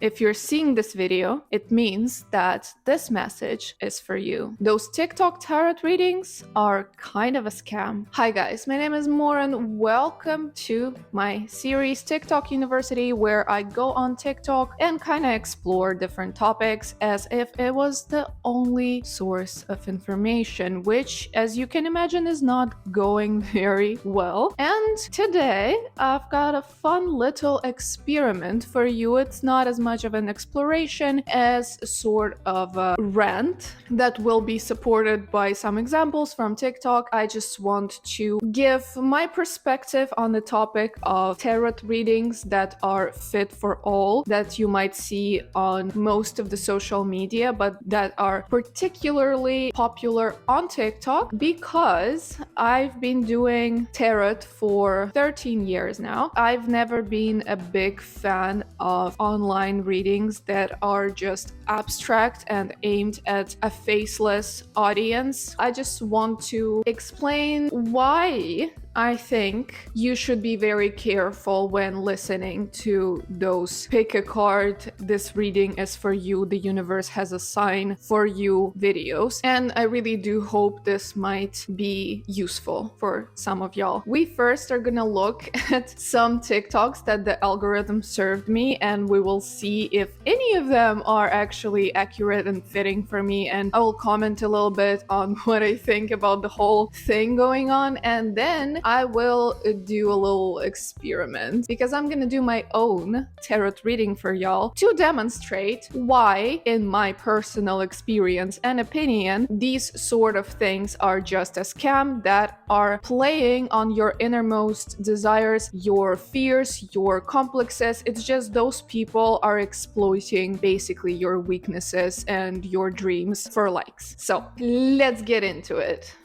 If you're seeing this video, it means that this message is for you. Those TikTok tarot readings are kind of a scam. Hi guys, my name is Moran. Welcome to my series TikTok University, where I go on TikTok and kind of explore different topics as if it was the only source of information, which, as you can imagine, is not going very well. And today I've got a fun little experiment for you. It's not as much of an exploration as sort of a rant that will be supported by some examples from TikTok. I just want to give my perspective on the topic of tarot readings that are fit for all, that you might see on most of the social media, but that are particularly popular on TikTok because I've been doing tarot for 13 years now. I've never been a big fan of online readings that are just abstract and aimed at a faceless audience. I just want to explain why I think you should be very careful when listening to those pick a card, this reading is for you, the universe has a sign for you videos. And I really do hope this might be useful for some of y'all. We first are gonna look at some TikToks that the algorithm served me, and we will see if any of them are actually accurate and fitting for me. And I will comment a little bit on what I think about the whole thing going on, and then I will do a little experiment because I'm gonna do my own tarot reading for y'all to demonstrate why, in my personal experience and opinion, these sort of things are just a scam that are playing on your innermost desires, your fears, your complexes. It's just those people are exploiting basically your weaknesses and your dreams for likes. So let's get into it.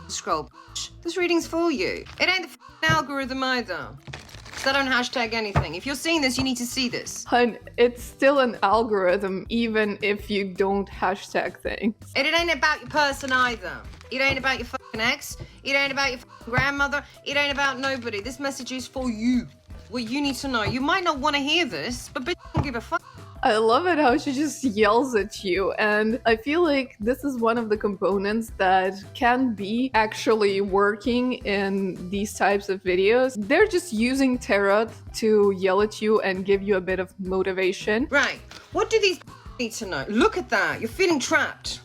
Scroll. This reading's for you. It ain't the algorithm either. So don't hashtag anything. If you're seeing this, you need to see this. Hun, it's still an algorithm even if you don't hashtag things. And it ain't about your person either. It ain't about your fucking ex. It ain't about your fucking grandmother. It ain't about nobody. This message is for you. What you need to know. You might not want to hear this, but bitch, don't give a fuck. I love it how she just yells at you, and I feel like this is one of the components that can be actually working in these types of videos. They're just using tarot to yell at you and give you a bit of motivation. Right. What do these need to know? Look at that. You're feeling trapped.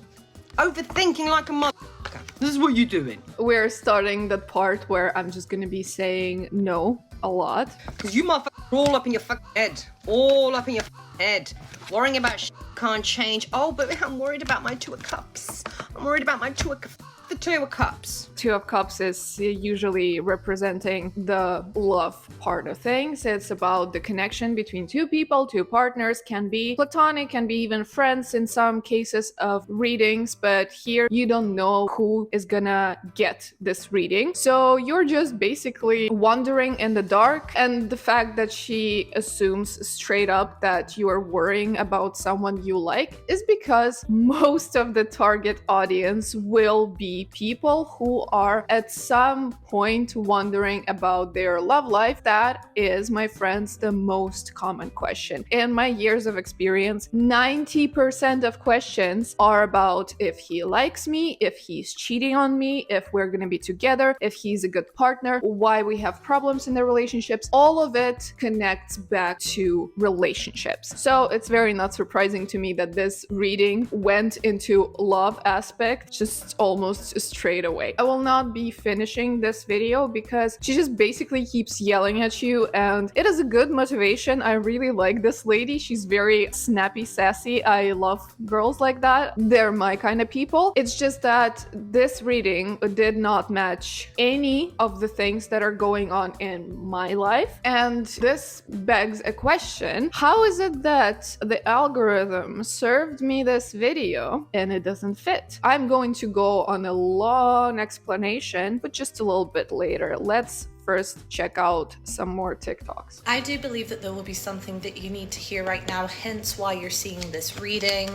Overthinking like a motherfucker. This is what you're doing. We're starting that part where I'm just gonna be saying no a lot. Because you motherfuckers are all up in your fucking head. All up in your fucking head. Worrying about shit can't change. Oh, but I'm worried about my Two of Cups. I'm worried about my Two of Cups. The Two of Cups. Two of Cups is usually representing the love part of things. It's about the connection between two people, two partners, can be platonic, can be even friends in some cases of readings, but here you don't know who is gonna get this reading. So you're just basically wandering in the dark, and the fact that she assumes straight up that you are worrying about someone you like is because most of the target audience will be people who are at some point wondering about their love life. That is, my friends, the most common question. In my years of experience, 90% of questions are about if he likes me, if he's cheating on me, if we're gonna be together, if he's a good partner, why we have problems in the relationships. All of it connects back to relationships. So it's very not surprising to me that this reading went into love aspect just almost straight away. I will not be finishing this video because she just basically keeps yelling at you, and it is a good motivation. I really like this lady. She's very snappy, sassy. I love girls like that. They're my kind of people. It's just that this reading did not match any of the things that are going on in my life, and this begs a question. How is it that the algorithm served me this video and it doesn't fit? I'm going to go on a long explanation, but just a little bit later. Let's first check out some more TikToks. I do believe that there will be something that you need to hear right now, hence why you're seeing this reading.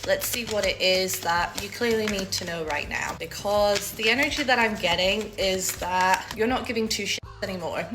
Let's see what it is that you clearly need to know right now, because the energy that I'm getting is that you're not giving two shits anymore.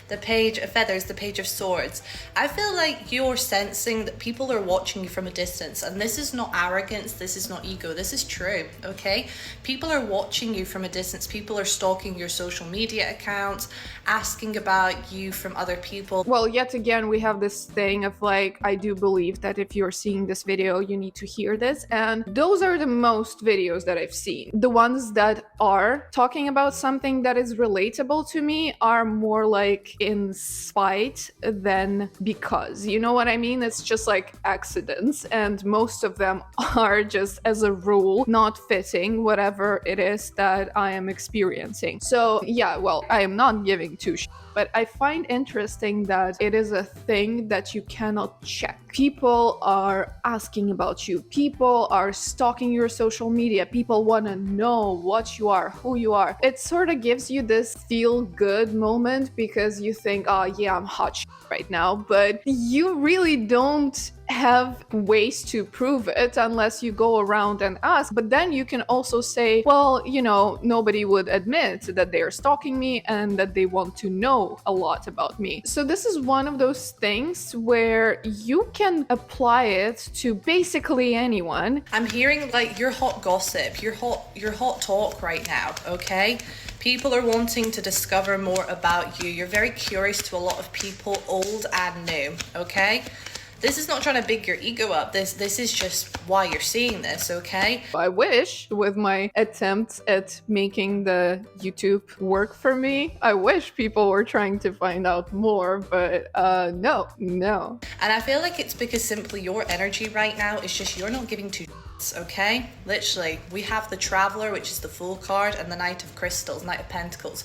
the Page of Feathers, the Page of Swords. I feel like you're sensing that people are watching you from a distance, and this is not arrogance, this is not ego, this is true, okay? People are watching you from a distance. People are stalking your social media accounts, asking about you from other people. Well, yet again, we have this thing of like, I do believe that if you're seeing this video, you need to hear this. And those are the most videos that I've seen. The ones that are talking about something that is relatable to me are more like in spite than because. You know what I mean? It's just like accidents. And most of them are just, as a rule, not fitting whatever it is that I am experiencing. So yeah, well, I am not giving two shits, but I find interesting that it is a thing that you cannot check. People are asking about you. People are stalking your social media. People want to know what you are, who you are. It sort of gives you this feel-good moment because you think, oh yeah, I'm hot shit right now, but you really don't have ways to prove it unless you go around and ask. But then you can also say, well, you know, nobody would admit that they're stalking me and that they want to know a lot about me. So this is one of those things where you can apply it to basically anyone. I'm hearing like your hot gossip, your hot talk right now, okay? People are wanting to discover more about you. You're very curious to a lot of people, old and new, okay? This is not trying to big your ego up. This is just why you're seeing this, okay? I wish, with my attempts at making the YouTube work for me, I wish people were trying to find out more, but no. And I feel like it's because simply your energy right now is just you're not giving two shits, okay? Literally, we have the Traveler, which is the Fool card, and the Knight of Crystals, Knight of Pentacles.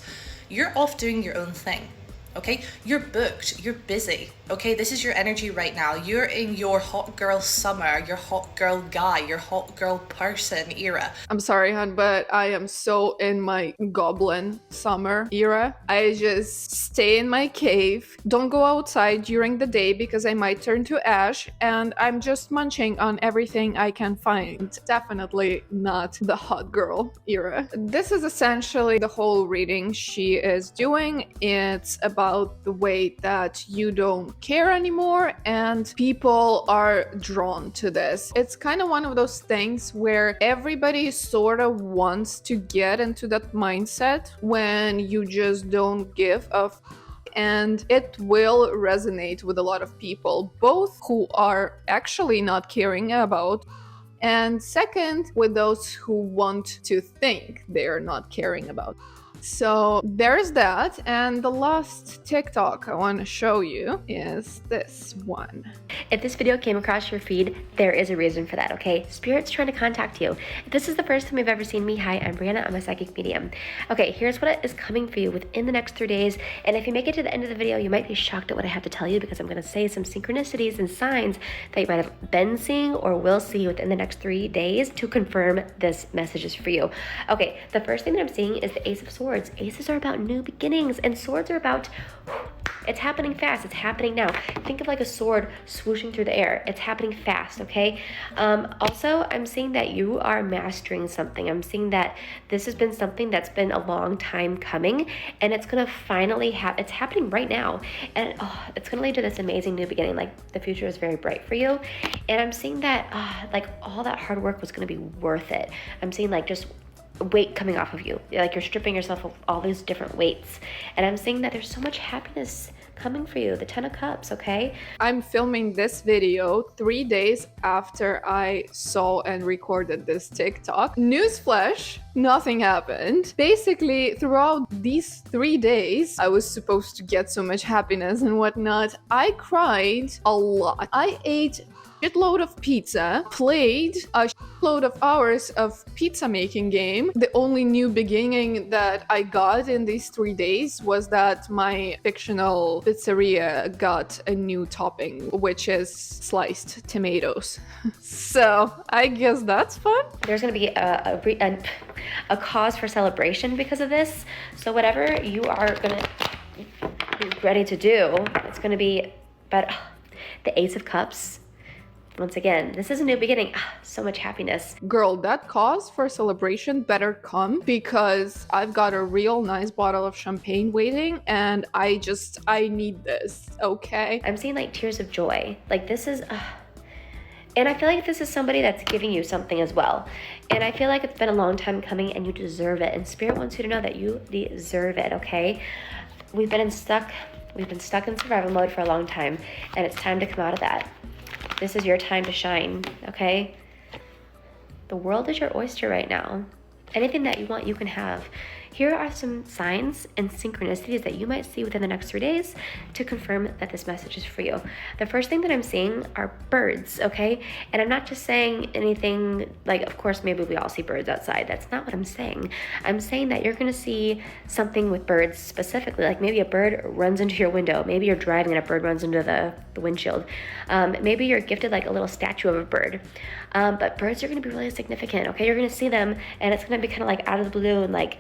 You're off doing your own thing. Okay, you're booked, you're busy, okay? This is your energy right now. You're in your hot girl summer, your hot girl guy, your hot girl person era. I'm sorry, hon, but I am so in my goblin summer era. I just stay in my cave, don't go outside during the day because I might turn to ash, and I'm just munching on everything I can find. Definitely not the hot girl era. This is essentially the whole reading she is doing. It's about the way that you don't care anymore and people are drawn to this. It's kind of one of those things where everybody sort of wants to get into that mindset when you just don't give a and it will resonate with a lot of people, both who are actually not caring about and second, with those who want to think they're not caring about. So there's that, and the last TikTok I want to show you is this one. If this video came across your feed, there is a reason for that, okay? Spirit's trying to contact you. If this is the first time you've ever seen me, hi, I'm Brianna, I'm a psychic medium. Okay, here's what is coming for you within the next 3 days, and if you make it to the end of the video, you might be shocked at what I have to tell you because I'm gonna say some synchronicities and signs that you might have been seeing or will see within the next 3 days to confirm this message is for you. Okay, the first thing that I'm seeing is the Ace of Swords. Aces are about new beginnings and swords are about, it's happening fast, it's happening now. Think of like a sword swooshing through the air. It's happening fast, okay? Also, I'm seeing that you are mastering something. I'm seeing that this has been something that's been a long time coming and it's gonna finally happen. It's happening right now. And it's gonna lead to this amazing new beginning. Like the future is very bright for you. And I'm seeing that like all that hard work was gonna be worth it. I'm seeing like just weight coming off of you, like you're stripping yourself of all these different weights, and I'm seeing that there's so much happiness coming for you. The 10 of Cups, okay? I'm filming this video 3 days after I saw and recorded this TikTok. Newsflash, nothing happened. Basically, throughout these 3 days, I was supposed to get so much happiness and whatnot. I cried a lot. I ate shitload of pizza, played a shitload of hours of pizza making game. The only new beginning that I got in these 3 days was that my fictional pizzeria got a new topping, which is sliced tomatoes. So I guess that's fun. There's gonna be a cause for celebration because of this. So whatever you are gonna be ready to do, it's gonna be, but the Ace of Cups Once again, this is a new beginning. So much happiness. Girl, that cause for celebration better come, because I've got a real nice bottle of champagne waiting and I need this, okay? I'm seeing like tears of joy. Like this is, and I feel like this is somebody that's giving you something as well. And I feel like it's been a long time coming and you deserve it. And Spirit wants you to know that you deserve it, okay? We've been stuck in survival mode for a long time, and it's time to come out of that. This is your time to shine, okay? The world is your oyster right now. Anything that you want, you can have. Here are some signs and synchronicities that you might see within the next 3 days to confirm that this message is for you. The first thing that I'm seeing are birds, okay? And I'm not just saying anything like, of course, maybe we all see birds outside. That's not what I'm saying. I'm saying that you're gonna see something with birds specifically, like maybe a bird runs into your window. Maybe you're driving and a bird runs into the windshield. Maybe you're gifted like a little statue of a bird. But birds are gonna be really significant, okay? You're gonna see them and it's gonna be kind of like out of the blue and like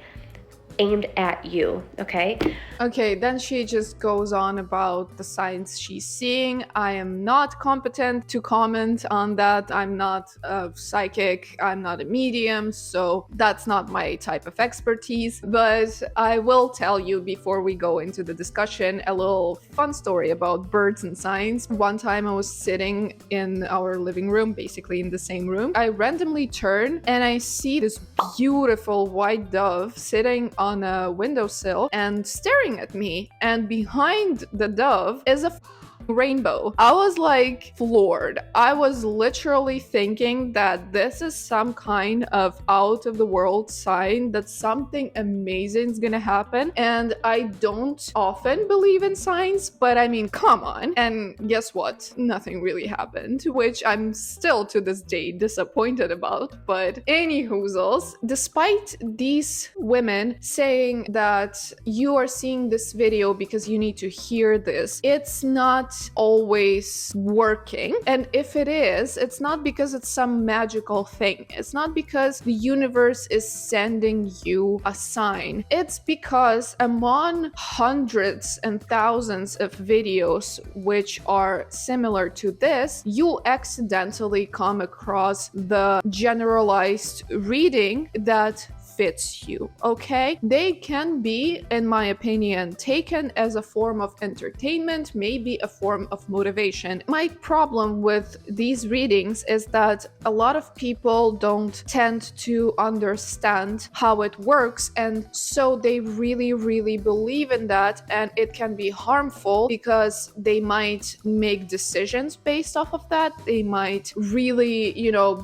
aimed at you, okay? Okay, then she just goes on about the signs she's seeing. I am not competent to comment on that. I'm not a psychic, I'm not a medium, so that's not my type of expertise. But I will tell you before we go into the discussion a little fun story about birds and signs. One time I was sitting in our living room, basically in the same room. I randomly turn and I see this beautiful white dove sitting on a windowsill and staring at me, and behind the dove is a rainbow. I was like floored. I was literally thinking that this is some kind of out of the world sign that something amazing is gonna happen. And I don't often believe in signs, but I mean, come on. And guess what? Nothing really happened, which I'm still to this day disappointed about. But anywhoozles, despite these women saying that you are seeing this video because you need to hear this, it's not always working. And if it is, it's not because it's some magical thing. It's not because the universe is sending you a sign. It's because among hundreds and thousands of videos which are similar to this, you accidentally come across the generalized reading that fits you, okay? They can be, in my opinion, taken as a form of entertainment, maybe a form of motivation. My problem with these readings is that a lot of people don't tend to understand how it works, and so they really believe in that, and it can be harmful because they might make decisions based off of that. They might really,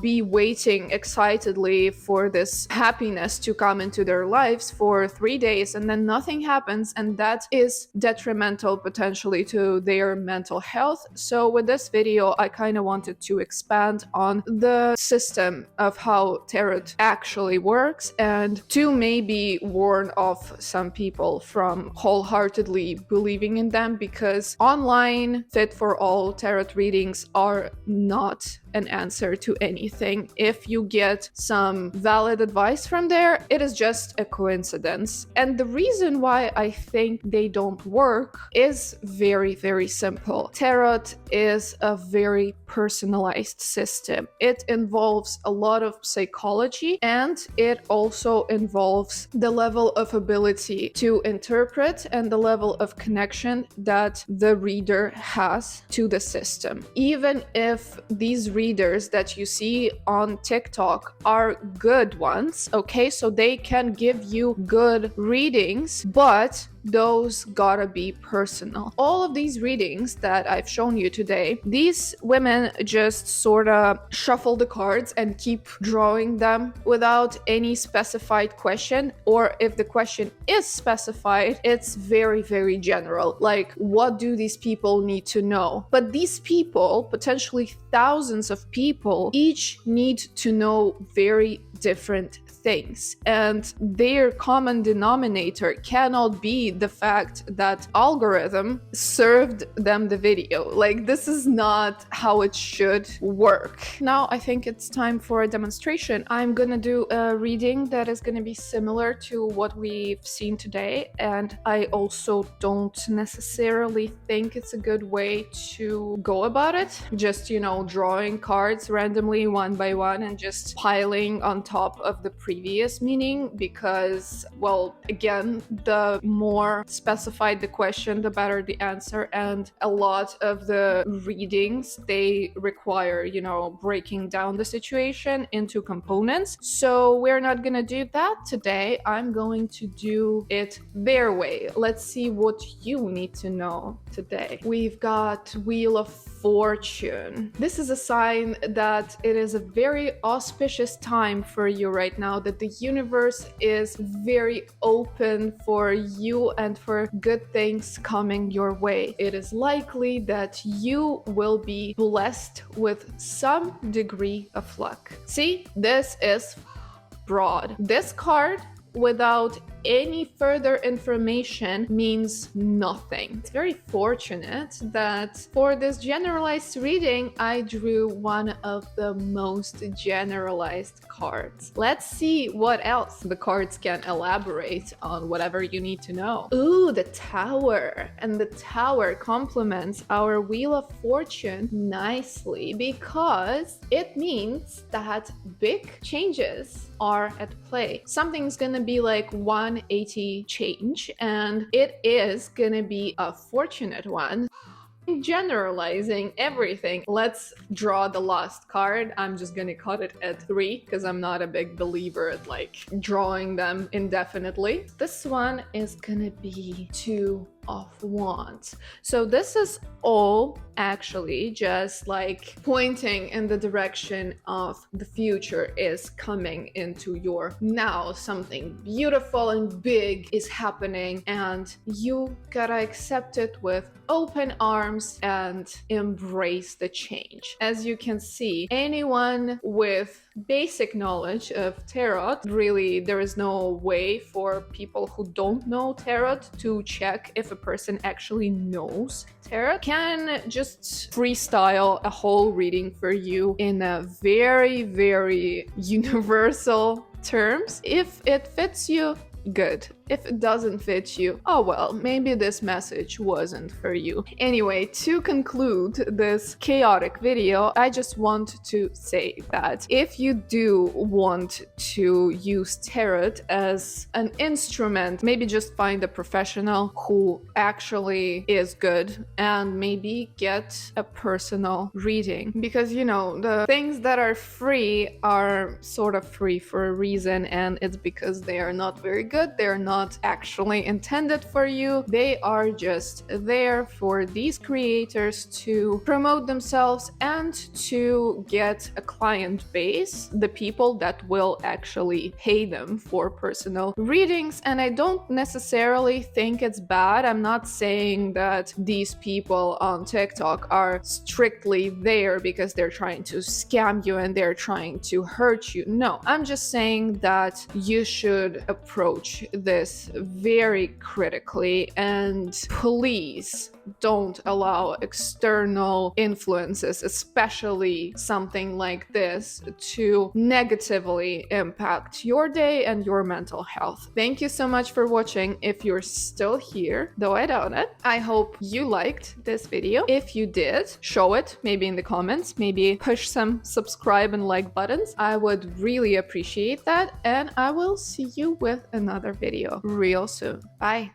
be waiting excitedly for this happiness to come into their lives for 3 days, and then nothing happens, and that is detrimental potentially to their mental health. So with this video, I kind of wanted to expand on the system of how tarot actually works, and to maybe warn off some people from wholeheartedly believing in them, because online fit for all tarot readings are not an answer to anything. If you get some valid advice from there, it is just a coincidence. And the reason why I think they don't work is very simple. Tarot is a very personalized system. It involves a lot of psychology, and it also involves the level of ability to interpret and the level of connection that the reader has to the system. Even if these readers that you see on TikTok are good ones, okay, so they can give you good readings, but those gotta be personal. All of these readings that I've shown you today, these women just sorta shuffle the cards and keep drawing them without any specified question, or if the question is specified, it's very general. Like, what do these people need to know? But these people, potentially thousands of people, each need to know very different things, and their common denominator cannot be see the fact that algorithm served them the video. Like, this is not how it should work. Now I think it's time for a demonstration. I'm gonna do a reading that is gonna be similar to what we've seen today, and I also don't necessarily think it's a good way to go about it. Just, you know, drawing cards randomly one by one and just piling on top of the previous meaning, because, well, again, the more specified the question, the better the answer, and a lot of the readings, they require, you know, breaking down the situation into components. So we're not gonna do that today. I'm going to do it their way. Let's see what you need to know today. We've got Wheel of Fortune. This is a sign that it is a very auspicious time for you right now, that the universe is very open for you and for good things coming your way. It is likely that you will be blessed with some degree of luck. See, this is broad. This card, without any further information, means nothing. It's very fortunate that for this generalized reading, I drew one of the most generalized cards. Let's see what else the cards can elaborate on whatever you need to know. Ooh, the Tower. And the Tower complements our Wheel of Fortune nicely, because it means that big changes are at play. Something's gonna be like 180 change, and it is gonna be a fortunate one. Generalizing everything. Let's draw the last card. I'm just gonna cut it at 3 because I'm not a big believer at like drawing them indefinitely. This one is gonna be 2 of Wands. So this is all actually just like pointing in the direction of the future is coming into your now. Something beautiful and big is happening, and you gotta accept it with open arms and embrace the change. As you can see, anyone with basic knowledge of tarot, really there is no way for people who don't know tarot to check if a person actually knows tarot, can just freestyle a whole reading for you in a very, very universal terms. If it fits you, good. If it doesn't fit you, oh well, maybe this message wasn't for you. Anyway, to conclude this chaotic video, I just want to say that if you do want to use tarot as an instrument, maybe just find a professional who actually is good and maybe get a personal reading. Because, you know, the things that are free are sort of free for a reason, and it's because they are not very good. They're not actually intended for you. They are just there for these creators to promote themselves and to get a client base, the people that will actually pay them for personal readings. And I don't necessarily think it's bad. I'm not saying that these people on TikTok are strictly there because they're trying to scam you and they're trying to hurt you. No, I'm just saying that you should approach this very critically, and please don't allow external influences, especially something like this, to negatively impact your day and your mental health. Thank you so much for watching. If you're still here, though I doubt it, I hope you liked this video. If you did, show it maybe in the comments, maybe push some subscribe and like buttons. I would really appreciate that, and I will see you with another video real soon. Bye.